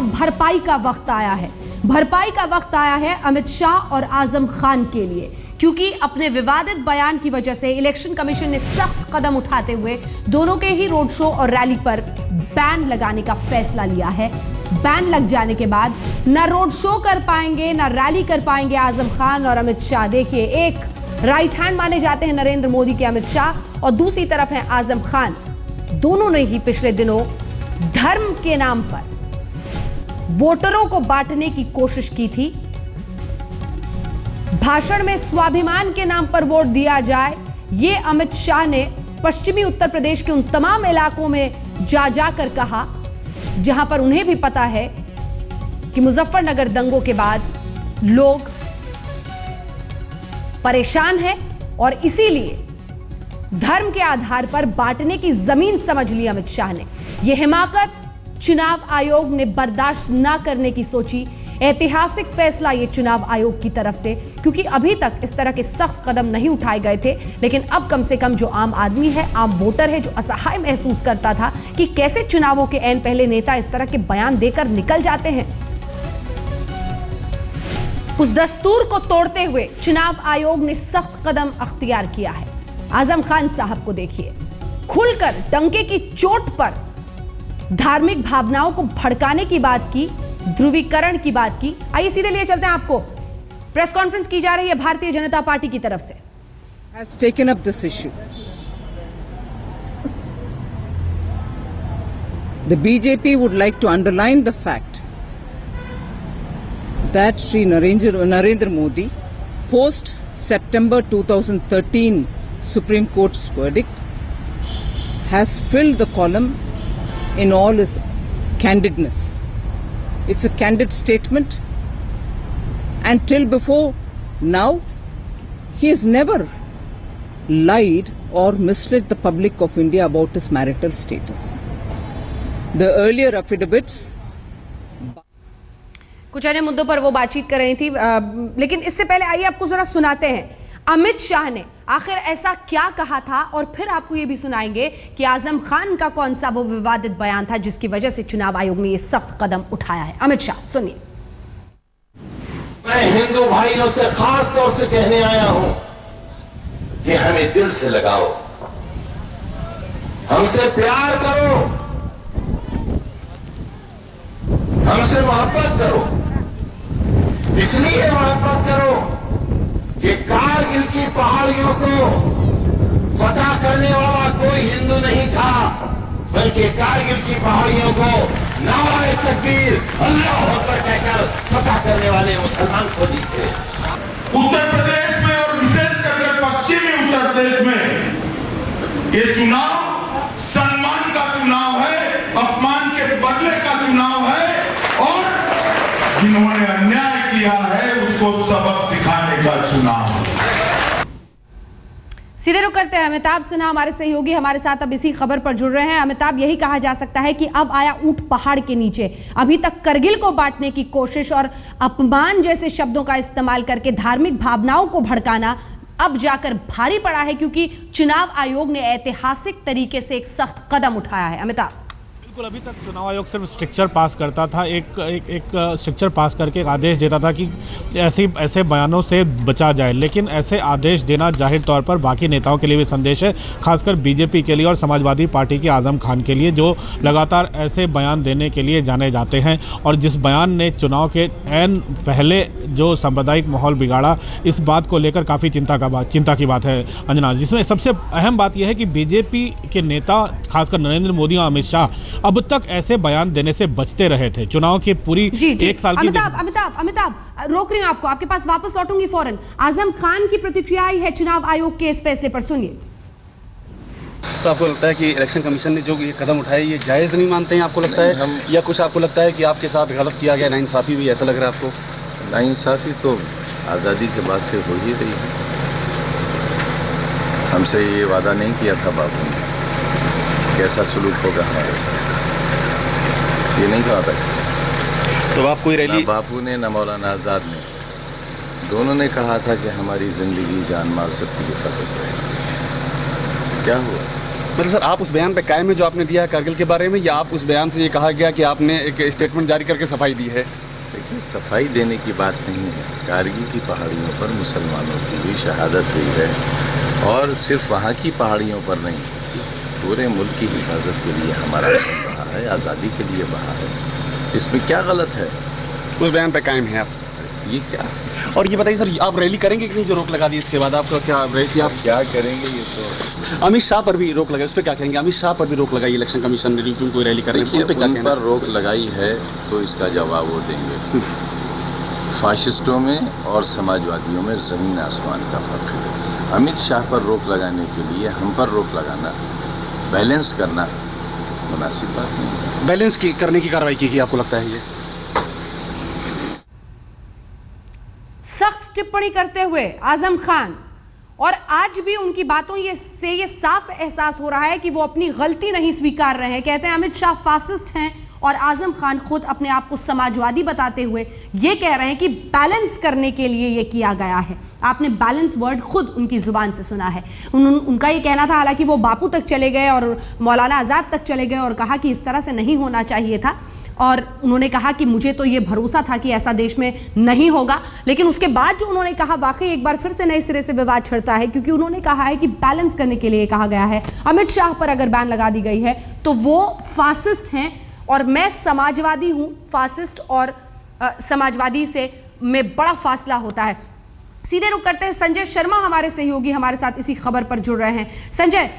भरपाई का वक्त आया है। भरपाई का वक्त आया है अमित शाह और आजम खान के लिए, क्योंकि अपने विवादित बयान की वजह से इलेक्शन कमीशन ने सख्त कदम उठाते हुए दोनों के ही रोड शो और रैली पर बैन लगाने का फैसला लिया है। बैन लग जाने के बाद ना रोड शो कर पाएंगे ना रैली कर पाएंगे आजम खान और अमित शाह। देखिए, एक राइट हैंड माने जाते हैं नरेंद्र मोदी के अमित शाह और दूसरी तरफ है आजम खान। दोनों ने ही पिछले दिनों धर्म के नाम पर वोटरों को बांटने की कोशिश की थी। भाषण में स्वाभिमान के नाम पर वोट दिया जाए, ये अमित शाह ने पश्चिमी उत्तर प्रदेश के उन तमाम इलाकों में जाकर कहा जहां पर उन्हें भी पता है कि मुजफ्फरनगर दंगों के बाद लोग परेशान हैं और इसीलिए धर्म के आधार पर बांटने की जमीन समझ ली अमित शाह ने। यह हिमाकत चुनाव आयोग ने बर्दाश्त ना करने की सोची। ऐतिहासिक फैसला ये चुनाव आयोग की तरफ से, क्योंकि अभी तक इस तरह के सख्त कदम नहीं उठाए गए थे, लेकिन अब कम से कम जो आम आदमी है, आम वोटर है, जो असहाय महसूस करता था कि कैसे चुनावों के ऐन पहले नेता इस तरह के बयान देकर निकल जाते हैं, उस दस्तूर को तोड़ते हुए चुनाव आयोग ने सख्त कदम अख्तियार किया है। आजम खान साहब को देखिए, खुलकर डंके की चोट पर धार्मिक भावनाओं को भड़काने की बात की, ध्रुवीकरण की बात की। आइए सीधे लिए चलते हैं आपको। प्रेस कॉन्फ्रेंस की जा रही है भारतीय जनता पार्टी की तरफ से। Has taken up this issue. The BJP would like to underline the fact that Shri Narendra Modi, post September 2013 Supreme Court's verdict, has filled the column in all his candidness. It's a candid statement, and till before now, he has never lied or misled the public of India about his marital status. The earlier affidavits. कुछ अन्य मुद्दों पर वो बातचीत कर रही थी, लेकिन इससे पहले आइए आपको जरा सुनाते हैं अमित शाह ने आखिर ऐसा क्या कहा था, और फिर आपको ये भी सुनाएंगे कि आजम खान का कौन सा वो विवादित बयान था जिसकी वजह से चुनाव आयोग ने ये सख्त कदम उठाया है। अमित शाह, सुनिए। मैं हिंदू भाइयों से खास तौर से कहने आया हूं कि हमें दिल से लगाओ, हमसे प्यार करो, हमसे मोहब्बत करो। इसलिए मोहब्बत करो कि कारगिल की पहाड़ियों को फतह करने वाला कोई हिंदू नहीं था, बल्कि कारगिल की पहाड़ियों को नारे तकबीर अल्लाह अकबर कहकर फतह करने वाले मुसलमान फौजी थे। उत्तर प्रदेश में और विशेषकर पश्चिमी उत्तर प्रदेश में ये चुनाव सम्मान का चुनाव है, अपमान के बदले का चुनाव है, और जिन्होंने अन्याय किया है उसको सबक सिखाने का चुनाव है। सीधे रुक करते हैं अमिताभ सिन्हा, हमारे सहयोगी हमारे साथ अब इसी खबर पर जुड़ रहे हैं। अमिताभ, यही कहा जा सकता है कि अब आया ऊंट पहाड़ के नीचे। अभी तक करगिल को बांटने की कोशिश और अपमान जैसे शब्दों का इस्तेमाल करके धार्मिक भावनाओं को भड़काना अब जाकर भारी पड़ा है, क्योंकि चुनाव आयोग ने ऐतिहासिक तरीके से एक सख्त कदम उठाया है। अमिताभ, बिल्कुल, अभी तक चुनाव आयोग सिर्फ स्ट्रिक्चर पास करता था, एक स्ट्रिक्चर पास करके एक आदेश देता था कि ऐसे बयानों से बचा जाए, लेकिन ऐसे आदेश देना जाहिर तौर पर बाकी नेताओं के लिए भी संदेश है, खासकर बीजेपी के लिए और समाजवादी पार्टी के आजम खान के लिए, जो लगातार ऐसे बयान देने के लिए जाने जाते हैं। और जिस बयान ने चुनाव के ऐन पहले जो सांप्रदायिक माहौल बिगाड़ा, इस बात को लेकर काफ़ी चिंता की बात है अंजना, जिसमें सबसे अहम बात यह है कि बीजेपी के नेता खासकर नरेंद्र मोदी और अमित शाह अब तक ऐसे बयान देने से बचते रहे थे। चुनाव की पूरी एक साल की अमिताभ रोक रही हूं आपको, आपके पास वापस लौटूंगी फौरन। आजम खान की प्रतिक्रिया आई है चुनाव आयोग के इस फैसले पर, सुनिए। तो आपको लगता है कि इलेक्शन कमीशन ने जो ये कदम उठाए ये जायज़ नहीं मानते हैं आपको लगता है, या कुछ आपको लगता है कि आपके साथ गलत किया गया, नाइंसाफी हुई, ऐसा लग रहा है आपको? नाइंसाफी तो आज़ादी के बाद से हो ही रही है। हमसे ये वादा नहीं किया था बापू ने कैसा सुलूक होगा हमारे साथ, ये नहीं कहा था। तो आप कोई रैली, ना बापू ने ना मौलाना आज़ाद ने, दोनों ने कहा था कि हमारी जिंदगी जान माल सबकी हिफाजत रहेगी। क्या हुआ? मतलब सर आप उस बयान पे कायम है जो आपने दिया है कारगिल के बारे में, या आप उस बयान से ये कहा गया कि आपने एक स्टेटमेंट जारी करके सफाई दी है? देखिए, सफाई देने की बात नहीं है। कारगिल की पहाड़ियों पर मुसलमानों की भी शहादत हुई है, और सिर्फ वहाँ की पहाड़ियों पर नहीं, पूरे मुल्क की हिफाजत के लिए हमारा खून बहा है, आज़ादी के लिए बहा है। इसमें क्या गलत है? उस बयान पे कायम है आप? ये क्या? और ये बताइए सर, आप रैली करेंगे कि नहीं जो रोक लगा दी इसके बाद? आपका क्या रैली, आप क्या करेंगे? ये तो अमित शाह पर भी रोक लगाई, उस पर क्या कहेंगे? अमित शाह पर भी रोक लगाई इलेक्शन कमीशन ने, लेकिन कोई रैली करेंगे देखिए, उन पे क्या उन कहना? पर रोक लगाई है तो इसका जवाब वो देंगे। फाशिस्टों में और समाजवादियों में ज़मीन आसमान का फर्क है। अमित शाह पर रोक लगाने के लिए हम पर रोक लगाना, बैलेंस करना मुनासिब बात नहीं है। बैलेंस की करने की कार्रवाई की आपको लगता है? ये सख्त टिप्पणी करते हुए आजम खान, और आज भी उनकी बातों से ये साफ एहसास हो रहा है कि वो अपनी गलती नहीं स्वीकार रहे हैं। कहते हैं अमित शाह फासिस्ट हैं, और आजम खान खुद अपने आप को समाजवादी बताते हुए ये कह रहे हैं कि बैलेंस करने के लिए ये किया गया है। आपने बैलेंस वर्ड खुद उनकी जुबान से सुना है। उनका ये कहना था, हालांकि वो बापू तक चले गए और मौलाना आज़ाद तक चले गए और कहा कि इस तरह से नहीं होना चाहिए था, और उन्होंने कहा कि मुझे तो ये भरोसा था कि ऐसा देश में नहीं होगा। लेकिन उसके बाद जो उन्होंने कहा, वाकई एक बार फिर से नए सिरे से विवाद छिड़ता है, क्योंकि उन्होंने कहा है कि बैलेंस करने के लिए कहा गया है। अमित शाह पर अगर बैन लगा दी गई है तो वो फासिस्ट हैं, और मैं समाजवादी हूं। फासिस्ट और समाजवादी से में बड़ा फासला होता है। सीधे रुख करते हैं, संजय शर्मा हमारे सहयोगी हमारे साथ इसी खबर पर जुड़ रहे हैं। संजय,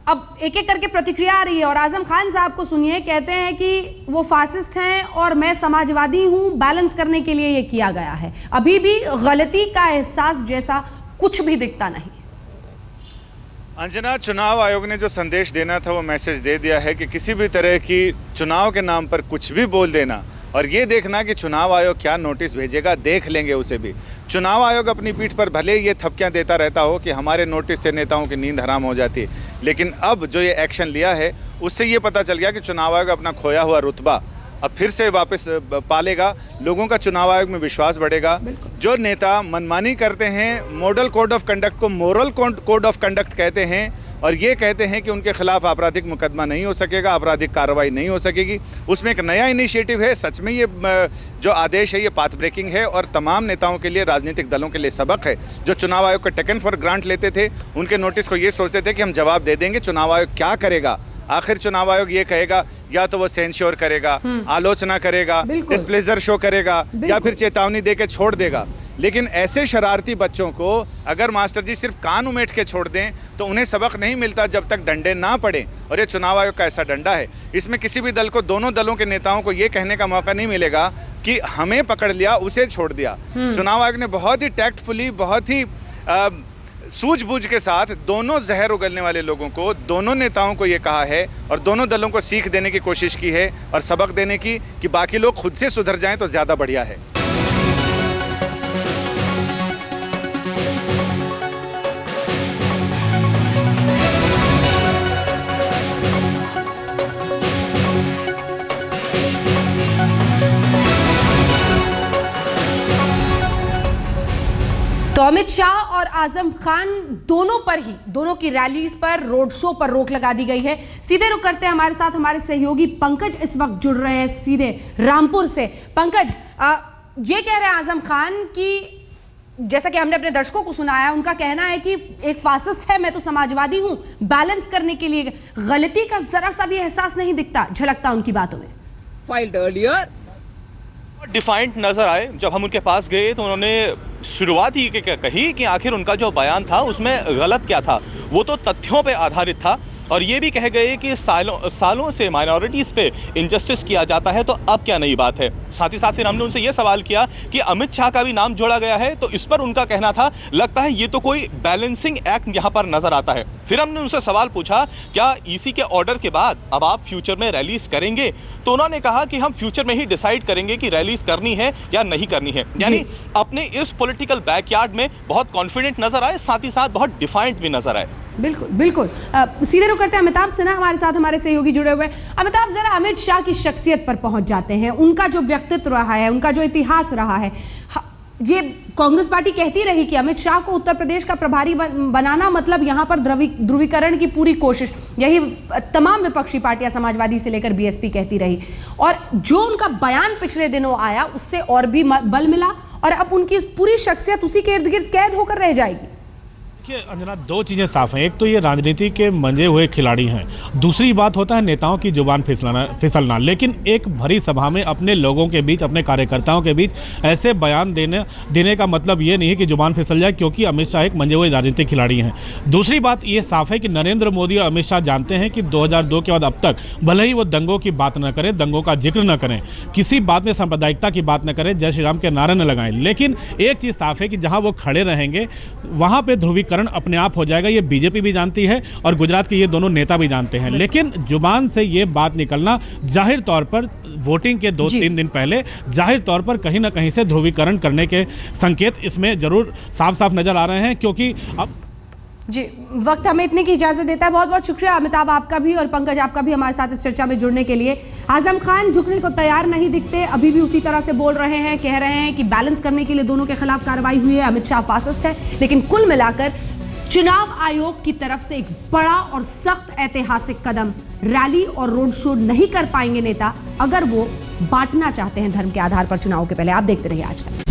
अब एक एक करके प्रतिक्रिया आ रही है, और आजम खान साहब को सुनिए, कहते हैं कि वो फासिस्ट हैं और मैं समाजवादी हूं, बैलेंस करने के लिए ये किया गया है। अभी भी गलती का एहसास जैसा कुछ भी दिखता नहीं। अंजना, चुनाव आयोग ने जो संदेश देना था वो मैसेज दे दिया है कि किसी भी तरह की चुनाव के नाम पर कुछ भी बोल देना, और ये देखना कि चुनाव आयोग क्या नोटिस भेजेगा, देख लेंगे उसे भी। चुनाव आयोग अपनी पीठ पर भले ये थपकियां देता रहता हो कि हमारे नोटिस से नेताओं की नींद हराम हो जाती है, लेकिन अब जो ये एक्शन लिया है उससे ये पता चल गया कि चुनाव आयोग अपना खोया हुआ रुतबा अब फिर से वापस पालेगा। लोगों का चुनाव आयोग में विश्वास बढ़ेगा। जो नेता मनमानी करते हैं, मॉडल कोड ऑफ कंडक्ट को मोरल कोड ऑफ कंडक्ट कहते हैं, और ये कहते हैं कि उनके खिलाफ आपराधिक मुकदमा नहीं हो सकेगा, आपराधिक कार्रवाई नहीं हो सकेगी, उसमें एक नया इनिशिएटिव है। सच में ये जो आदेश है ये पाथ ब्रेकिंग है, और तमाम नेताओं के लिए, राजनीतिक दलों के लिए सबक है। जो चुनाव आयोग को टेकन फॉर ग्रांट लेते थे, उनके नोटिस को ये सोचते थे कि हम जवाब दे देंगे, चुनाव आयोग क्या करेगा। आखिर चुनाव आयोग ये कहेगा, या तो वो सेंश्योर करेगा, आलोचना करेगा, डिस्प्लेजर शो करेगा, या फिर चेतावनी देके छोड़ देगा। लेकिन ऐसे शरारती बच्चों को अगर मास्टर जी सिर्फ कान उमेट के छोड़ दें तो उन्हें सबक नहीं मिलता जब तक डंडे ना पड़े, और ये चुनाव आयोग का ऐसा डंडा है। इसमें किसी भी दल को, दोनों दलों के नेताओं को ये कहने का मौका नहीं मिलेगा कि हमें पकड़ लिया, उसे छोड़ दिया। चुनाव आयोग ने बहुत ही टैक्टफुली, बहुत ही सूझबूझ के साथ दोनों जहर उगलने वाले लोगों को, दोनों नेताओं को ये कहा है, और दोनों दलों को सीख देने की कोशिश की है, और सबक देने की कि बाकी लोग खुद से सुधर जाएं तो ज़्यादा बढ़िया है। तो अमित शाह और आजम खान दोनों पर ही, दोनों की रैलीज पर, रोड शो पर रोक लगा दी गई है। सीधे रुक करते हैं, हमारे साथ हमारे सहयोगी पंकज इस वक्त जुड़ रहे हैं सीधे रामपुर से। पंकज, ये कह रहे हैं आजम खान कि जैसा कि हमने अपने दर्शकों को सुनाया, उनका कहना है कि एक फासिस्ट है, मैं तो समाजवादी हूं, बैलेंस करने के लिए। गलती का जरा सा भी एहसास नहीं दिखता, झलकता उनकी बातों में। Filed earlier. डिफाइंट नजर आए। जब हम उनके पास गए तो उन्होंने शुरुआत ही कही कि आखिर उनका जो बयान था उसमें गलत क्या था। वो तो तथ्यों पे आधारित था, और ये भी कह गए कि सालों से माइनॉरिटीज पे इनजस्टिस किया जाता है, तो अब क्या नई बात है। साथ ही साथ फिर हमने उनसे ये सवाल किया कि अमित शाह का भी नाम जोड़ा गया है, तो इस पर उनका कहना था, लगता है ये तो कोई बैलेंसिंग एक्ट यहाँ पर नजर आता है। फिर हमने उनसे सवाल पूछा, क्या ईसी के ऑर्डर के बाद अब आप फ्यूचर में रैलीज करेंगे? तो उन्होंने कहा कि हम फ्यूचर में ही डिसाइड करेंगे कि रैलीज करनी है या नहीं करनी है। यानी अपने इस पॉलिटिकल बैकयार्ड में बहुत कॉन्फिडेंट नजर आए, साथ ही साथ बहुत डिफाइंट भी नजर आए। बिल्कुल बिल्कुल। सीधे रुक करते हैं, अमिताभ सिन्हा हमारे साथ, हमारे सहयोगी जुड़े हुए हैं। अमिताभ, जरा अमित शाह की शख्सियत पर पहुंच जाते हैं। उनका जो व्यक्तित्व रहा है, उनका जो इतिहास रहा है, ये कांग्रेस पार्टी कहती रही कि अमित शाह को उत्तर प्रदेश का प्रभारी बनाना मतलब यहां पर ध्रुवीकरण की पूरी कोशिश, यही तमाम विपक्षी पार्टियां समाजवादी से लेकर बीएसपी कहती रही। और जो उनका बयान पिछले दिनों आया उससे और भी बल मिला और अब उनकी पूरी शख्सियत उसी के इर्द गिर्द कैद होकर रह जाएगी। देखिए अंजना, दो चीज़ें साफ हैं। एक तो ये राजनीति के मंजे हुए खिलाड़ी हैं, दूसरी बात होता है नेताओं की जुबान फिसलना। लेकिन एक भरी सभा में अपने लोगों के बीच, अपने कार्यकर्ताओं के बीच ऐसे बयान देने का मतलब ये नहीं है कि जुबान फिसल जाए, क्योंकि अमित शाह एक मंजे हुए राजनीतिक खिलाड़ी हैं। दूसरी बात ये साफ है कि नरेंद्र मोदी और अमित शाह जानते हैं कि 2002 के बाद अब तक भले ही वो दंगों की बात न करें, दंगों का जिक्र न करें, किसी बात में सांप्रदायिकता की बात न करें, जय श्री राम के नारे न लगाएं, लेकिन एक चीज़ साफ है कि जहाँ वो खड़े रहेंगे वहाँ पर ध्रुवीकरण अपने आप हो जाएगा। ये बीजेपी भी जानती है और गुजरात के ये दोनों नेता भी जानते हैं। लेकिन जुबान से ये बात निकलना जाहिर तौर पर वोटिंग के 2-3 दिन पहले जाहिर तौर पर कहीं ना कहीं से ध्रुवीकरण करने के संकेत इसमें जरूर साफ साफ नजर आ रहे हैं। क्योंकि अब जी वक्त हमें इतने की इजाजत देता है। बहुत बहुत शुक्रिया अमिताभ आपका भी और पंकज आपका भी हमारे साथ इस चर्चा में जुड़ने के लिए। आजम खान झुकने को तैयार नहीं दिखते, अभी भी उसी तरह से बोल रहे हैं, कह रहे हैं कि बैलेंस करने के लिए दोनों के खिलाफ कार्रवाई हुई है, अमित शाह फासिस्ट है। लेकिन कुल मिलाकर चुनाव आयोग की तरफ से एक बड़ा और सख्त ऐतिहासिक कदम, रैली और रोड शो नहीं कर पाएंगे नेता अगर वो बांटना चाहते हैं धर्म के आधार पर चुनाव के पहले। आप देखते रहिए आज तक।